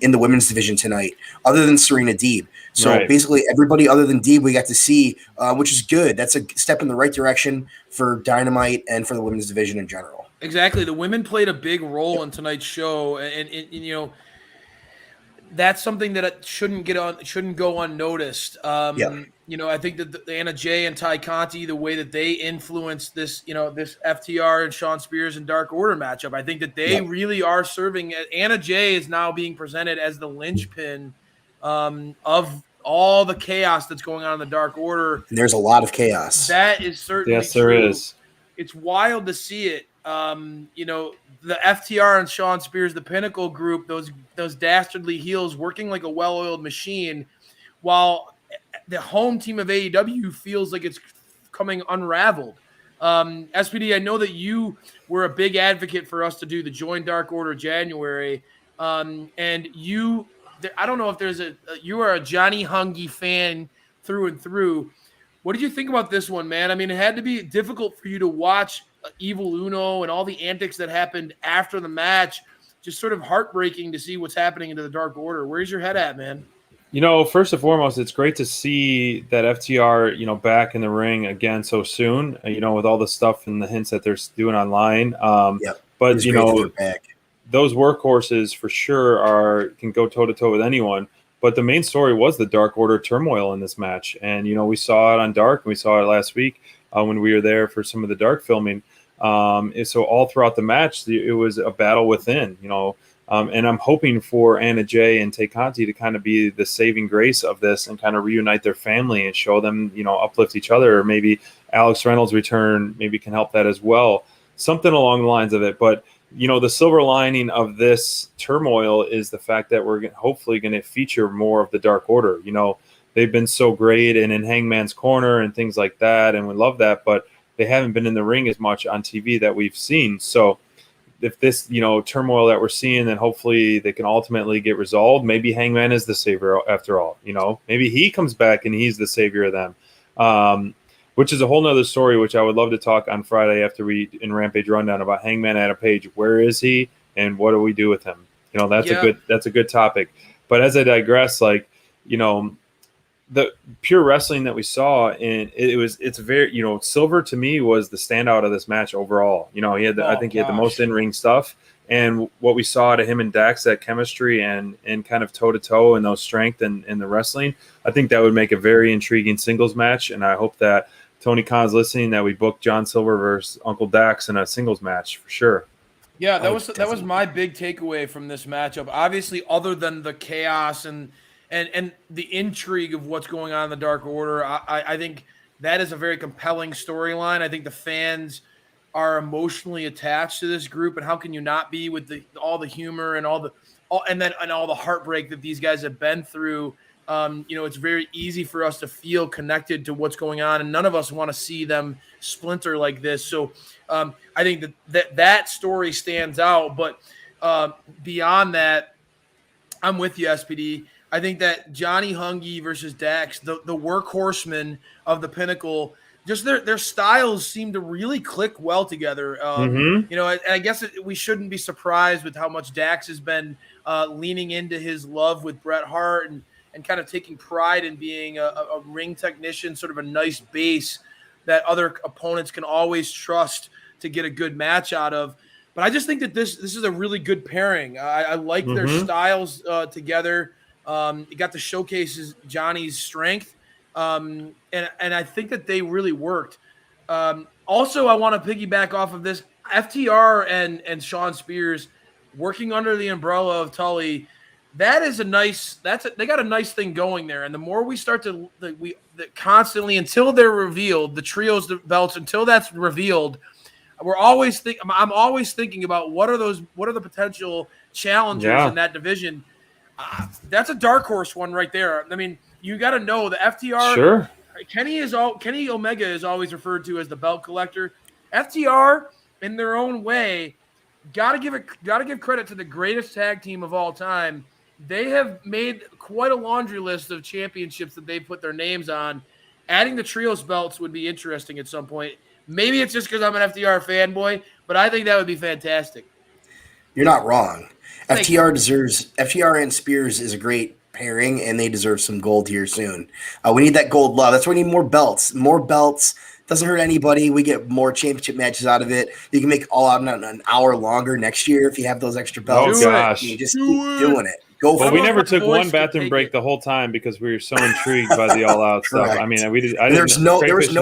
in the women's division tonight, other than Serena Deeb. So basically everybody other than Deeb we got to see, which is good. That's a step in the right direction for Dynamite and for the women's division in general. Exactly. The women played a big role in tonight's show. And you know, that's something that shouldn't go unnoticed. You know, I think that the Anna Jay and Ty Conti, the way that they influenced this, you know, this FTR and Shawn Spears and Dark Order matchup, I think that they really are serving. Anna Jay is now being presented as the linchpin of all the chaos that's going on in the Dark Order. And there's a lot of chaos. That is certainly yes, there true. is. It's wild to see it. You know, the FTR and Shawn Spears, the Pinnacle group, those dastardly heels working like a well-oiled machine, while the home team of AEW feels like it's coming unraveled. SPD, I know that you were a big advocate for us to do the Join Dark Order January, and I don't know if you are a Johnny Hungy fan through and through. What did you think about this one, man? I mean, it had to be difficult for you to watch Evil Uno and all the antics that happened after the match. Just sort of heartbreaking to see what's happening into the Dark Order. Where's your head at, man? You know, first and foremost, it's great to see that FTR, you know, back in the ring again so soon, you know, with all the stuff and the hints that they're doing online. But, you know, those workhorses for sure can go toe-to-toe with anyone. But the main story was the Dark Order turmoil in this match. And, you know, we saw it on Dark, and we saw it last week when we were there for some of the Dark filming. So all throughout the match, it was a battle within, you know. And I'm hoping for Anna Jay and Tay Conti to kind of be the saving grace of this and kind of reunite their family and show them, you know, uplift each other. Or maybe Alex Reynolds' return maybe can help that as well. Something along the lines of it. But, you know, the silver lining of this turmoil is the fact that we're hopefully going to feature more of the Dark Order. You know, they've been so great and in Hangman's Corner and things like that, and we love that, but they haven't been in the ring as much on TV that we've seen. So if this, you know, turmoil that we're seeing, then hopefully they can ultimately get resolved. Maybe Hangman is the savior after all. You know, maybe he comes back and he's the savior of them, which is a whole nother story, which I would love to talk on Friday after we in Rampage Rundown about Hangman Adam Page. Where is he and what do we do with him? You know, that's a good topic. But as I digress, like, you know, the pure wrestling that we saw, and it's very, you know, Silver to me was the standout of this match overall. You know, I think he had the most in-ring stuff, and what we saw to him and Dax, that chemistry and kind of toe-to-toe and those strength and the wrestling, I think that would make a very intriguing singles match. And I hope that Tony Khan's listening, that we book John Silver versus Uncle Dax in a singles match for sure. Yeah, that was my big takeaway from this matchup. Obviously, other than the chaos and the intrigue of what's going on in the Dark Order, I think that is a very compelling storyline. I think the fans are emotionally attached to this group, and how can you not be with all the humor and all the heartbreak that these guys have been through? You know, it's very easy for us to feel connected to what's going on, and none of us want to see them splinter like this. So I think that story stands out, but Beyond that, I'm with you, SPD. I think that Johnny Hungy versus Dax, the workhorsemen of the Pinnacle, just their styles seem to really click well together. You know, I guess we shouldn't be surprised with how much Dax has been leaning into his love with Bret Hart and kind of taking pride in being a ring technician, sort of a nice base that other opponents can always trust to get a good match out of. But I just think that this is a really good pairing. I like their styles together. It got to showcase Johnny's strength, and I think that they really worked. Also, I want to piggyback off of this. FTR and Shawn Spears working under the umbrella of Tully. That is they got a nice thing going there. And the more we start to constantly, until they're revealed, the trios, the belts, until that's revealed, I'm always thinking about what are the potential challengers in that division. That's a dark horse one right there. I mean, you got to know the FTR. Sure. Kenny Omega is always referred to as the belt collector. FTR, in their own way, gotta give credit to the greatest tag team of all time. They have made quite a laundry list of championships that they put their names on. Adding the trios belts would be interesting at some point. Maybe it's just because I'm an FTR fanboy, but I think that would be fantastic. You're not wrong. FTR and Spears is a great pairing, and they deserve some gold here soon. We need that gold love. That's why we need more belts. More belts doesn't hurt anybody. We get more championship matches out of it. You can make All Out an hour longer next year if you have those extra belts. Oh, gosh. You just keep doing it. Well, we never took one bathroom break the whole time because we were so intrigued by the All Out stuff. I mean, there was no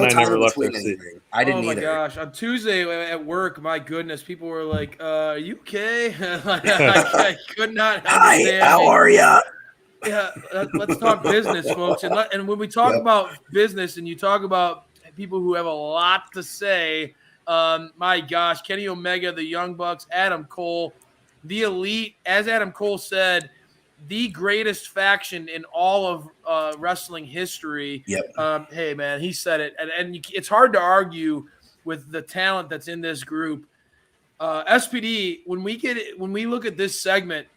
time between anything. I didn't either. Oh my gosh! On Tuesday at work, my goodness, people were like, "Are you okay?" I could not understand. Hi, how are you? Yeah, let's talk business, folks. And when we talk about business, and you talk about people who have a lot to say, my gosh, Kenny Omega, the Young Bucks, Adam Cole, the Elite, as Adam Cole said, the greatest faction in all of wrestling history. Yep. Hey, man, he said it. And it's hard to argue with the talent that's in this group. SPD, when we look at this segment,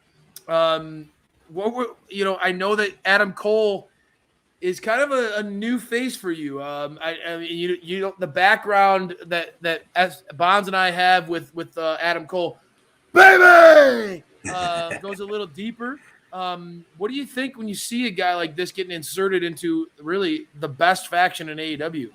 I know that Adam Cole is kind of a new face for you. I mean, you know, the background that Bonds and I have with Adam Cole, baby, goes a little deeper. What do you think when you see a guy like this getting inserted into really the best faction in AEW?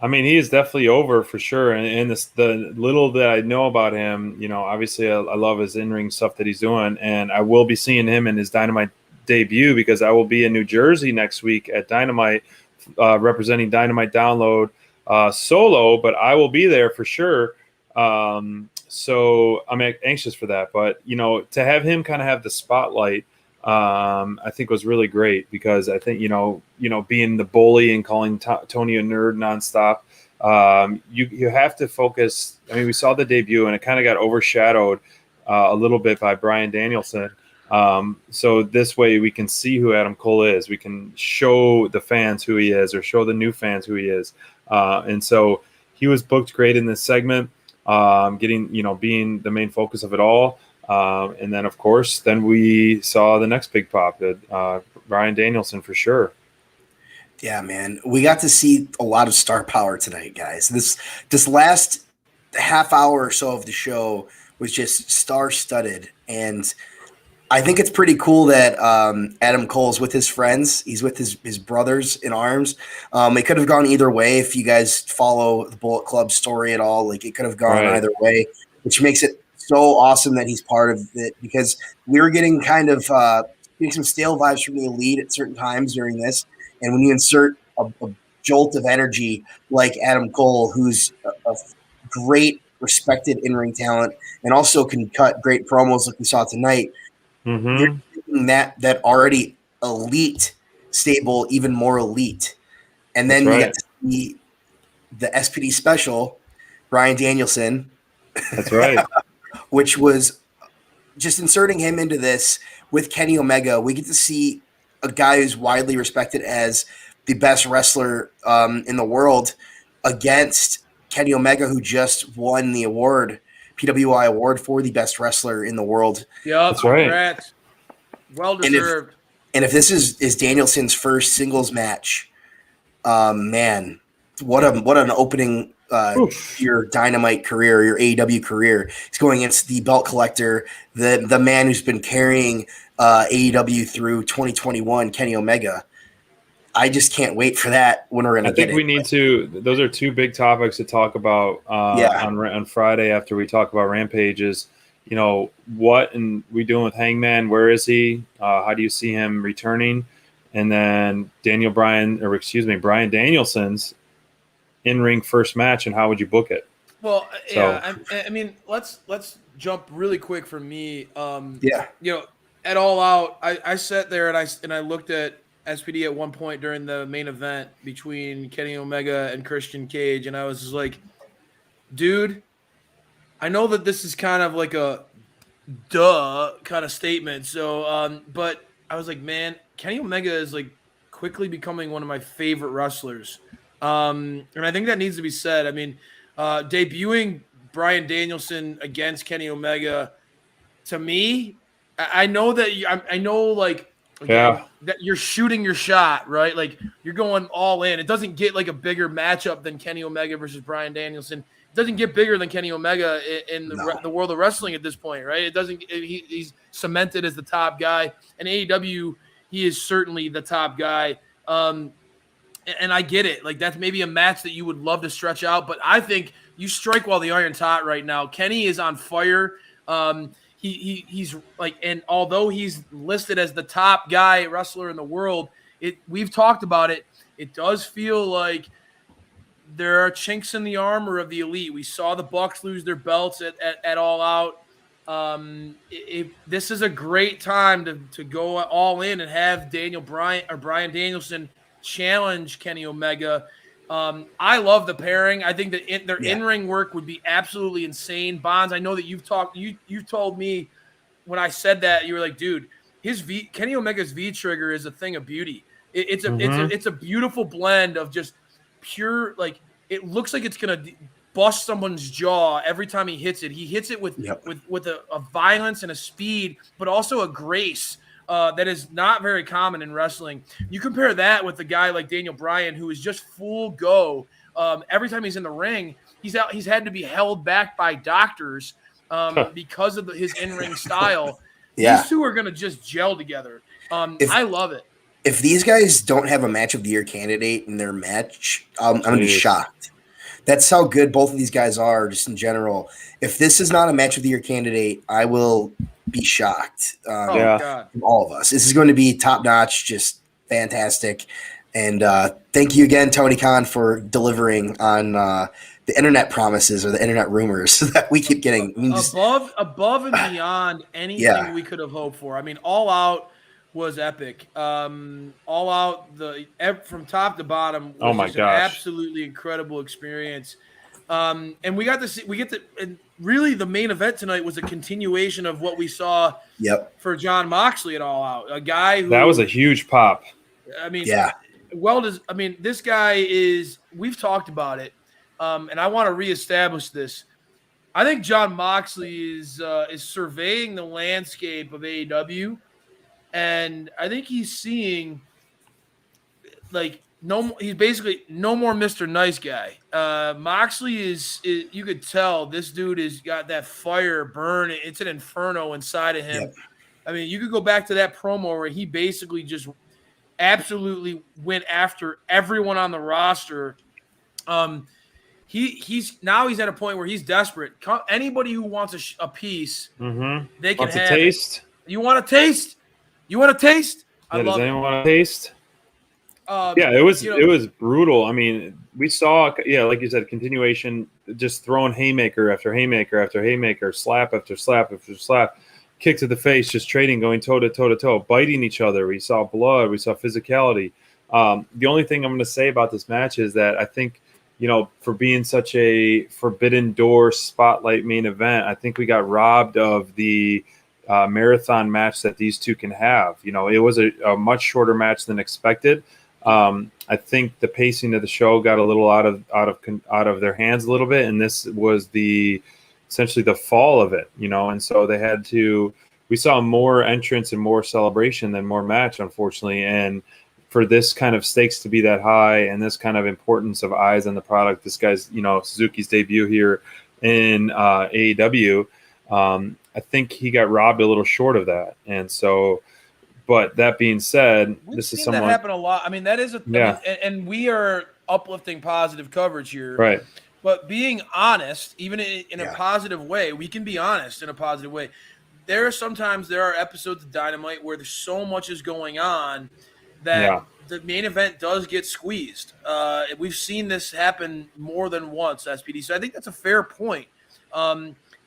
I mean, he is definitely over for sure. And the little that I know about him, you know, obviously I love his in-ring stuff that he's doing. And I will be seeing him in his Dynamite debut because I will be in New Jersey next week at Dynamite representing Dynamite Download solo, but I will be there for sure. So I'm anxious for that. But, you know, to have him kind of have the spotlight, I think was really great because I think, you know, being the bully and calling Tony a nerd nonstop, you have to focus. I mean, we saw the debut and it kind of got overshadowed a little bit by Bryan Danielson. So this way we can see who Adam Cole is. We can show the fans who he is or show the new fans who he is. And so he was booked great in this segment, being the main focus of it all. And then, of course, we saw the next big pop, Bryan Danielson for sure. Yeah, man. We got to see a lot of star power tonight, guys. This last half hour or so of the show was just star-studded. And I think it's pretty cool that Adam Cole's with his friends. He's with his brothers in arms. It could have gone either way if you guys follow the Bullet Club story at all. Like, it could have gone either way, which makes it so awesome that he's part of it because we were getting kind of getting some stale vibes from the Elite at certain times during this. And when you insert a jolt of energy like Adam Cole, who's a great, respected in-ring talent and also can cut great promos like we saw tonight, you're making that already elite stable even more elite. And then you get to see the SPD special, Bryan Danielson. That's right. Which was just inserting him into this with Kenny Omega. We get to see a guy who's widely respected as the best wrestler in the world against Kenny Omega, who just won the award PWI award for the best wrestler in the world. Yep, That's right. Congrats. Well And if- deserved. And if this is Danielson's first singles match, man, what an opening your Dynamite career, your AEW career. He's going against the belt collector, the man who's been carrying AEW through 2021, Kenny Omega. I just can't wait for that when we're going to get it. I think we need to. Those are two big topics to talk about on Friday after we talk about Rampages. You know, what and we doing with Hangman? Where is he? How do you see him returning? And then Brian Danielson's in-ring first match, and how would you book it? Well, yeah, I mean, let's jump really quick for me. You know, at All Out, I sat there and I looked at SPD at one point during the main event between Kenny Omega and Christian Cage, and I was just like, dude, I know that this is kind of like a duh kind of statement. So, but I was like, man, Kenny Omega is like quickly becoming one of my favorite wrestlers. And I think that needs to be said. I mean, debuting Bryan Danielson against Kenny Omega, to me, I know that I know like, again, that you're shooting your shot, right? Like you're going all in. It doesn't get like a bigger matchup than Kenny Omega versus Bryan Danielson. It doesn't get bigger than Kenny Omega in the world of wrestling at this point, right? It doesn't. He's cemented as the top guy, and AEW, he is certainly the top guy. And I get it. Like that's maybe a match that you would love to stretch out, but I think you strike while the iron's hot right now. Kenny is on fire. He's like, and although he's listed as the top guy wrestler in the world, we've talked about it. It does feel like there are chinks in the armor of the elite. We saw the Bucks lose their belts at All Out. This is a great time to go all in and have Bryan Danielson challenge Kenny Omega. I love the pairing. I think that their in-ring work would be absolutely insane. Bonds, I know that you've told me when I said that, you were like, dude, Kenny Omega's V-trigger is a thing of beauty. It's a beautiful blend of just pure, like, it looks like it's gonna bust someone's jaw every time he hits it. He hits it with a violence and a speed, but also a grace that is not very common in wrestling. You compare that with a guy like Daniel Bryan, who is just full go. Every time he's in the ring, he's had to be held back by doctors because of his in-ring style. These two are going to just gel together. I love it. If these guys don't have a match of the year candidate in their match, I'm going to be shocked. That's how good both of these guys are just in general. If this is not a match of the year candidate, I will be shocked. God. From all of us. This is going to be top notch, just fantastic. And thank you again, Tony Khan, for delivering on the internet promises or the internet rumors that we keep getting. I mean, above and beyond anything we could have hoped for. I mean, All Out was epic. All Out, from top to bottom, was an absolutely incredible experience. And we get to, and really the main event tonight was a continuation of what we saw for Jon Moxley at All Out. A guy who, that was a huge pop. I mean, this guy is, we've talked about it. And I want to reestablish this. I think Jon Moxley is surveying the landscape of AEW, and I think he's seeing he's basically no more Mr. Nice Guy. Moxley is you could tell this dude has got that fire burn. It's an inferno inside of him. I mean, you could go back to that promo where he basically just absolutely went after everyone on the roster. He's at a point where he's desperate. Anybody who wants a piece, they can have a taste. You want a taste? You want a taste? Does anyone want a taste? It was brutal. I mean, we saw, like you said, continuation, just throwing haymaker after haymaker after haymaker, slap after slap after slap, kick to the face, just trading, going toe to toe, biting each other. We saw blood. We saw physicality. The only thing I'm going to say about this match is that I think, for being such a forbidden door spotlight main event, I think we got robbed of the marathon match that these two can have. It was a much shorter match than expected. I think the pacing of the show got a little out of their hands a little bit, and this was the essentially the fall of it, and so they had to. We saw more entrance and more celebration than more match, unfortunately, and for this kind of stakes to be that high and this kind of importance of eyes on the product, this guy's, Suzuki's debut here in AEW, I think he got robbed a little short of that. And so, but that being said, this is someone that happen a lot. I mean, that is and we are uplifting positive coverage here. Right. But being honest, even in a positive way, we can be honest in a positive way. There are episodes of Dynamite where there's so much is going on that the main event does get squeezed. We've seen this happen more than once, SPD. So I think that's a fair point.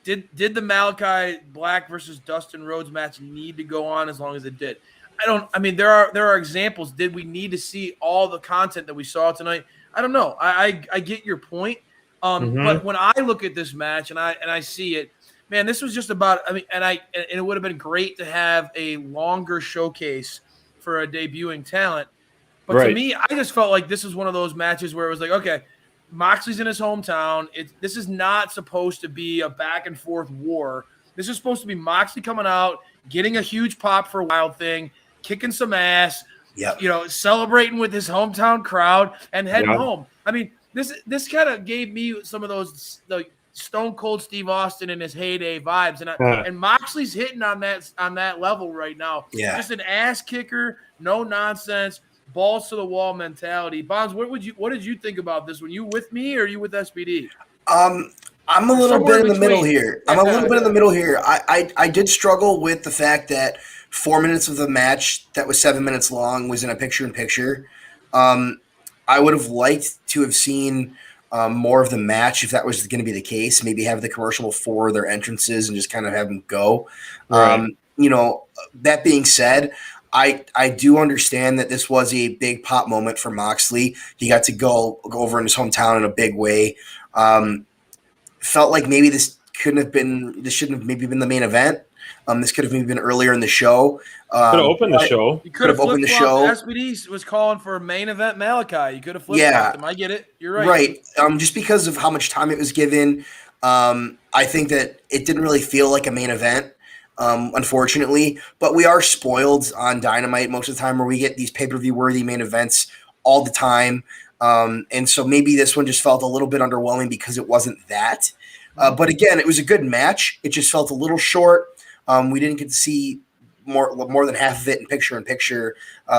Did the Malakai Black versus Dustin Rhodes match need to go on as long as it did? There are examples. Did we need to see all the content that we saw tonight? I don't know. I get your point. But when I look at this match and I see it, man, this was just about. And it would have been great to have a longer showcase for a debuting talent. But to me, I just felt like this was one of those matches where it was like, okay, Moxley's in his hometown. This is not supposed to be a back and forth war. This is supposed to be Moxley coming out, getting a huge pop for Wild Thing, kicking some ass, celebrating with his hometown crowd, and heading home. I mean, this kind of gave me some of those Stone Cold Steve Austin in his heyday vibes, and Moxley's hitting on that level right now. Yeah, just an ass kicker, no nonsense, balls to the wall mentality. Bonds, what did you think about this? Were you with me or are you with SPD? I'm a little bit in the middle here. I did struggle with the fact that 4 minutes of the match that was 7 minutes long was in a picture-in-picture. I would have liked to have seen more of the match if that was going to be the case. Maybe have the commercial before their entrances and just kind of have them go. Right. That being said, I do understand that this was a big pop moment for Moxley. He got to go over in his hometown in a big way. Felt like maybe this shouldn't have maybe been the main event. This could have maybe been earlier in the show. Could have opened the show. You could have opened the show. SPD was calling for main event Malakai. You could have flip-flopped him. I get it. You're right. Right. Just because of how much time it was given, I think that it didn't really feel like a main event, unfortunately. But we are spoiled on Dynamite most of the time where we get these pay-per-view worthy main events all the time. And so maybe this one just felt a little bit underwhelming because it wasn't that. But again, it was a good match. It just felt a little short. We didn't get to see more than half of it in picture-in-picture,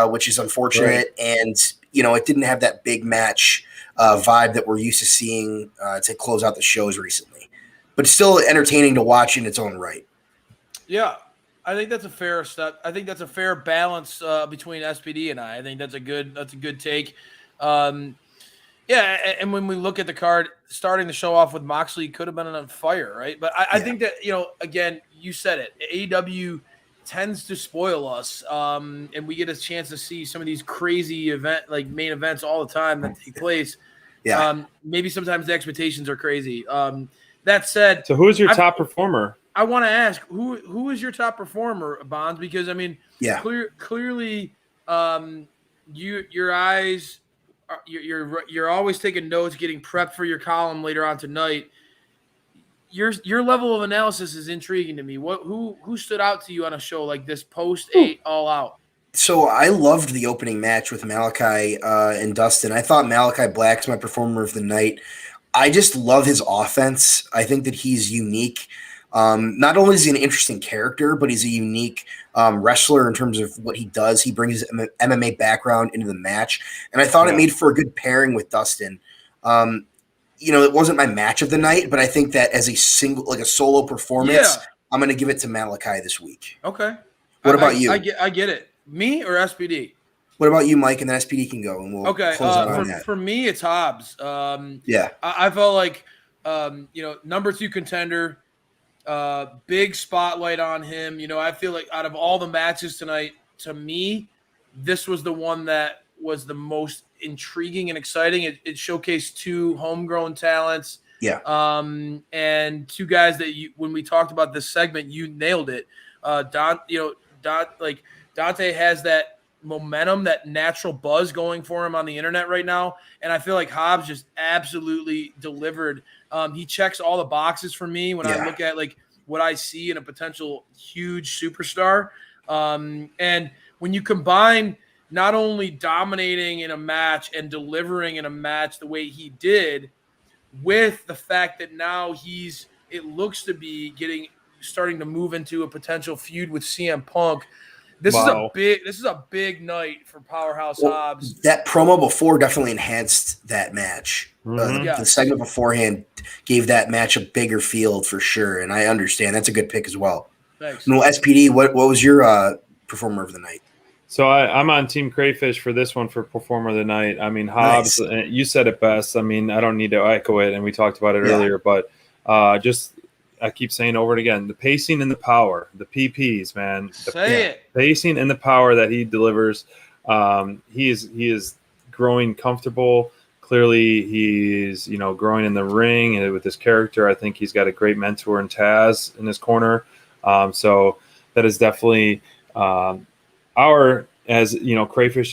which is unfortunate. Right. And, it didn't have that big match vibe that we're used to seeing to close out the shows recently. But still entertaining to watch in its own right. Yeah, I think that's a fair step. I think that's a fair balance between SPD and I. I think that's a good take. And when we look at the card, starting the show off with Moxley could have been on fire, right? But I think that, again, you said it. AEW tends to spoil us, and we get a chance to see some of these crazy main events all the time that take place. Yeah. Maybe sometimes the expectations are crazy. That said, so who's your top performer? I want to ask who is your top performer, Bonds? Because clearly, your eyes. You're always taking notes, getting prepped for your column later on tonight. Your level of analysis is intriguing to me. Who stood out to you on a show like this post 8 All Out? So I loved the opening match with Malakai and Dustin. I thought Malakai Black's my performer of the night. I just love his offense. I think that he's unique. Not only is he an interesting character, but he's a unique wrestler in terms of what he does. He brings his MMA background into the match, and I thought it made for a good pairing with Dustin. It wasn't my match of the night, but I think that as a solo performance, I'm going to give it to Malakai this week. Okay. What about you? I get it. Me or SPD? What about you, Mike? And then SPD can go, and we'll close out on that. For me, it's Hobbs. I felt like number 2 contender. Big spotlight on him. I feel like out of all the matches tonight, to me, this was the one that was the most intriguing and exciting. It showcased 2 homegrown talents. Yeah. And 2 guys that when we talked about this segment, you nailed it. Dante has that momentum, that natural buzz going for him on the internet right now. And I feel like Hobbs just absolutely delivered. He checks all the boxes for me when I look at like what I see in a potential huge superstar. And when you combine not only dominating in a match and delivering in a match the way he did, with the fact that now it looks to be starting to move into a potential feud with CM Punk. This is a big night for Powerhouse Hobbs. That promo before definitely enhanced that match. The segment beforehand gave that match a bigger field for sure, and I understand that's a good pick as well. Thanks. No, SPD, what was your performer of the night? So I'm on Team Crayfish for this one for Performer of the Night. I mean, Hobbs, you said it best. I mean, I don't need to echo it, and we talked about it earlier, but I keep saying over and again, the pacing and the power, the PPs, man. Pacing and the power that he delivers. He is growing comfortable. Clearly, he's growing in the ring and with his character. I think he's got a great mentor in Taz in his corner. So that is definitely Crayfish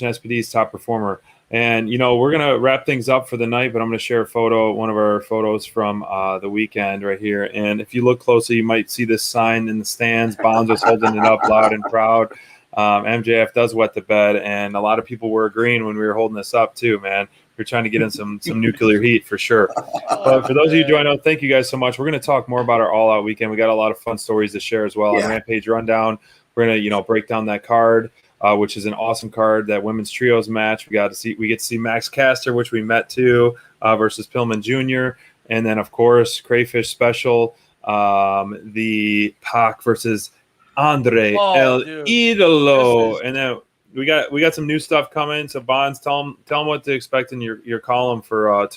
and SPD's top performer. And, we're going to wrap things up for the night, but I'm going to share one of our photos from the weekend right here. And if you look closely, you might see this sign in the stands. Bonds was holding it up loud and proud. MJF does wet the bed, and a lot of people were agreeing when we were holding this up too, man. We're trying to get in some nuclear heat for sure. But for those of you who joined, thank you guys so much. We're going to talk more about our All Out weekend. We got a lot of fun stories to share as well on Rampage Rundown. We're going to, break down that card. Which is an awesome card, that women's trios match. We get to see Max Caster, which we met too, versus Pillman Jr. And then, of course, Crayfish special, the Pac versus Andre El Idolo. And then we got some new stuff coming. So Bonds, tell them what to expect in your column for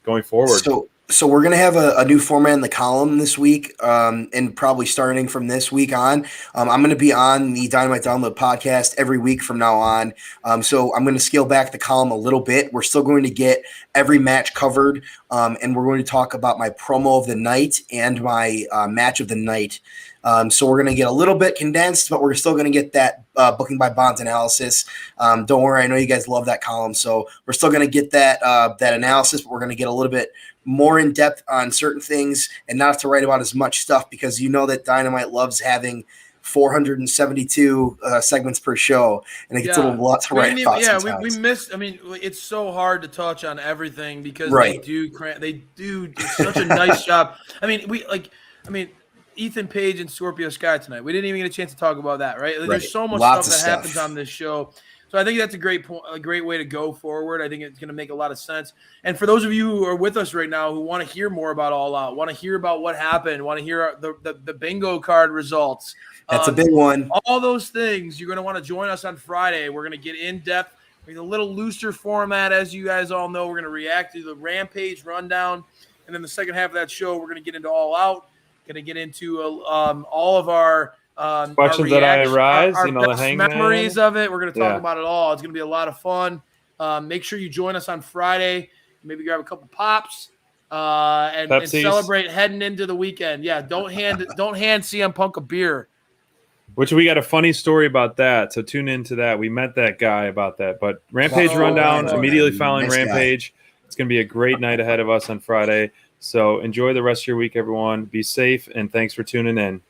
going forward. So we're going to have a new format in the column this week, and probably starting from this week on. I'm going to be on the Dynamite Download podcast every week from now on. So I'm going to scale back the column a little bit. We're still going to get every match covered, and we're going to talk about my promo of the night and my match of the night. So we're going to get a little bit condensed, but we're still going to get that booking by Bonds analysis. Don't worry, I know you guys love that column. So we're still going to get that analysis, but we're going to get a little bit more in depth on certain things and not have to write about as much stuff, because that Dynamite loves having 472 segments per show, and it gets a little lot to write about. Yeah, we missed. I mean, it's so hard to touch on everything because they do such a nice job. I mean, Ethan Page and Scorpio Sky tonight. We didn't even get a chance to talk about that, right? There's so much stuff that happens on this show. So I think that's a great way to go forward. I think it's going to make a lot of sense. And for those of you who are with us right now who want to hear more about All Out, want to hear about what happened, want to hear the bingo card results. That's a big one. All those things, you're going to want to join us on Friday. We're going to get in depth. We're a little looser format, as you guys all know. We're going to react to the Rampage rundown. And then the second half of that show, we're going to get into All Out. Going to get into all of our questions that I arise, our the Hangman memories of it. We're going to talk about it all. It's going to be a lot of fun. Make sure you join us on Friday. Maybe grab a couple pops and celebrate heading into the weekend. Yeah, don't hand CM Punk a beer. Which we got a funny story about that. So tune into that. We met that guy about that. But Rampage rundown immediately following Rampage. It's going to be a great night ahead of us on Friday. So enjoy the rest of your week, everyone. Be safe, and thanks for tuning in.